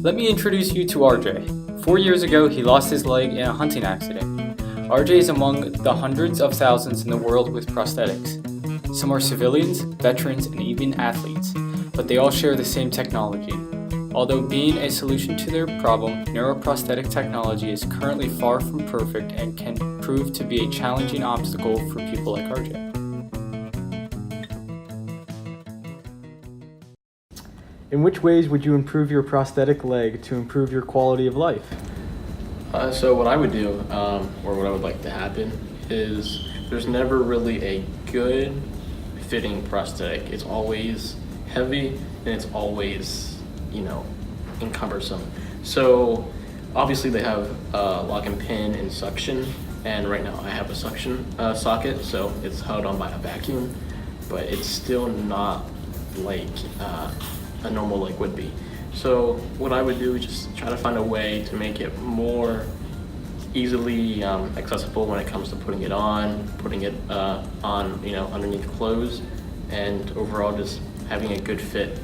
Let me introduce you to RJ. 4 years ago, he lost his leg in a hunting accident. RJ is among the hundreds of thousands in the world with prosthetics. Some are civilians, veterans, and even athletes, but they all share the same technology. Although being a solution to their problem, neuroprosthetic technology is currently far from perfect and can prove to be a challenging obstacle for people like RJ. In which ways would you improve your prosthetic leg to improve your quality of life? So what I would do, or what I would like to happen, is there's never really a good fitting prosthetic. It's always heavy and it's always, encumbersome. So obviously they have lock and pin and suction, and right now I have a suction socket, so it's held on by a vacuum, but it's still not like a normal leg would be. So what I would do is just try to find a way to make it more easily accessible when it comes to putting it on underneath clothes, and overall just having a good fit.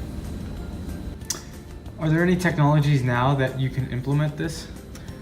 Are there any technologies now that you can implement this?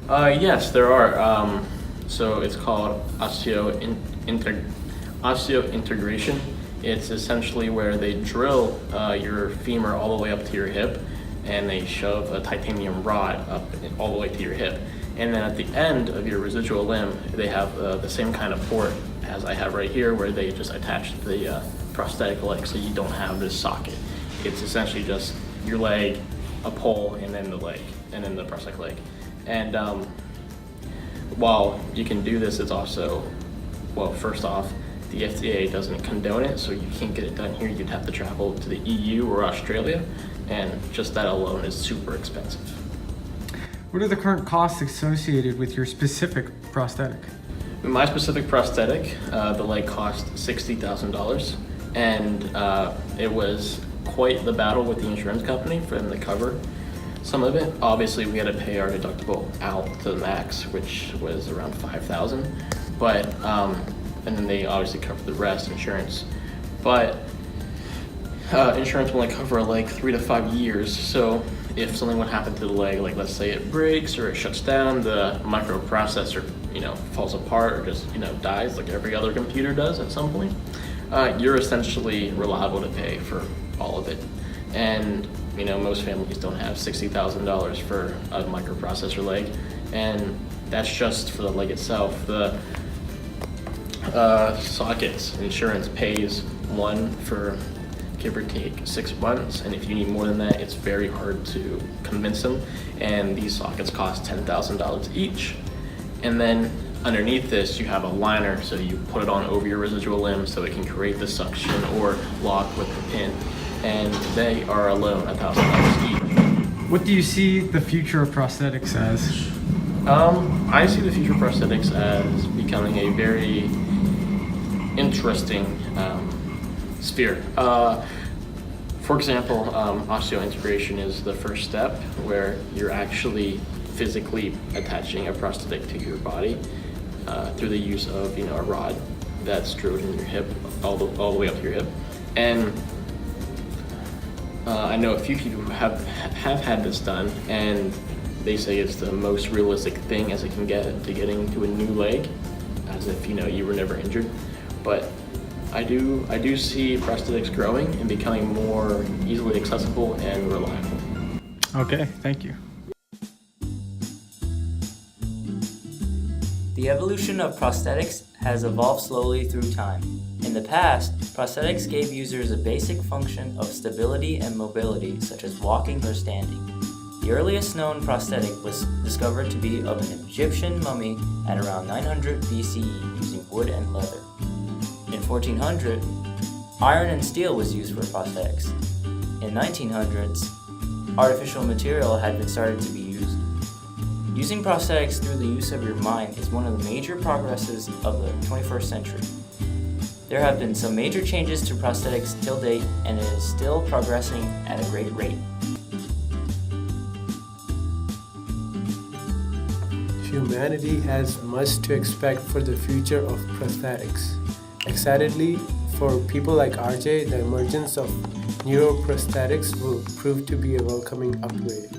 Yes, there are. So it's called osseointegration. It's essentially where they drill your femur all the way up to your hip, and they shove a titanium rod up all the way to your hip. And then at the end of your residual limb, they have the same kind of port as I have right here, where they just attach the prosthetic leg, so you don't have this socket. It's essentially just your leg, a pole, and then the leg, and then the prosthetic leg. And while you can do this, it's also, first off, the FDA doesn't condone it, so you can't get it done here. You'd have to travel to the EU or Australia, and just that alone is super expensive. What are the current costs associated with your specific prosthetic? My specific prosthetic, the leg cost $60,000, and it was quite the battle with the insurance company for them to cover some of it. Obviously, we had to pay our deductible out to the max, which was around $5,000, but and then they obviously covered the rest, insurance. But insurance will only cover a leg 3 to 5 years. So if something would happen to the leg, like let's say it breaks or it shuts down, the microprocessor, falls apart or just, dies like every other computer does at some point, you're essentially reliable to pay for all of it. And, most families don't have $60,000 for a microprocessor leg. And that's just for the leg itself. The sockets insurance pays one for give or take 6 months, and if you need more than that, it's very hard to convince them. And these sockets cost $10,000 each. And then underneath this, you have a liner, so you put it on over your residual limb so it can create the suction or lock with the pin. And they are alone $1,000 each. What do you see the future of prosthetics as? I see the future of prosthetics as becoming a very interesting sphere. For example, osseointegration is the first step, where you're actually physically attaching a prosthetic to your body through the use of a rod that's drilled in your hip all the way up to your hip. And I know a few people who have had this done, and they say it's the most realistic thing as it can get to getting to a new leg, as if you were never injured. But I do see prosthetics growing and becoming more easily accessible and reliable. Okay, thank you. The evolution of prosthetics has evolved slowly through time. In the past, prosthetics gave users a basic function of stability and mobility, such as walking or standing. The earliest known prosthetic was discovered to be of an Egyptian mummy at around 900 BCE using wood and leather. In 1400, iron and steel was used for prosthetics. In 1900s, artificial material had been started to be used. Using prosthetics through the use of your mind is one of the major progresses of the 21st century. There have been some major changes to prosthetics till date, and it is still progressing at a great rate. Humanity has much to expect for the future of prosthetics. Excitedly, for people like RJ, the emergence of neuroprosthetics will prove to be a welcoming upgrade.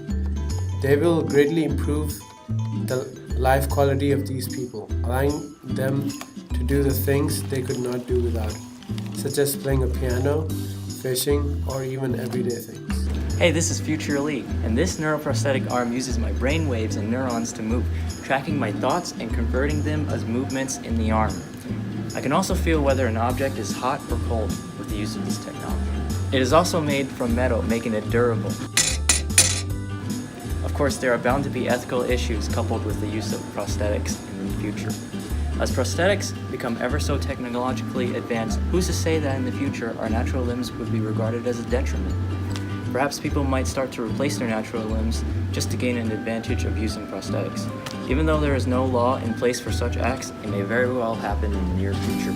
They will greatly improve the life quality of these people, allowing them to do the things they could not do without, such as playing a piano, fishing, or even everyday things. Hey, this is Future Elite, and this neuroprosthetic arm uses my brain waves and neurons to move, tracking my thoughts and converting them as movements in the arm. I can also feel whether an object is hot or cold with the use of this technology. It is also made from metal, making it durable. Of course, there are bound to be ethical issues coupled with the use of prosthetics in the future. As prosthetics become ever so technologically advanced, who's to say that in the future our natural limbs would be regarded as a detriment? Perhaps people might start to replace their natural limbs just to gain an advantage of using prosthetics. Even though there is no law in place for such acts, it may very well happen in the near future.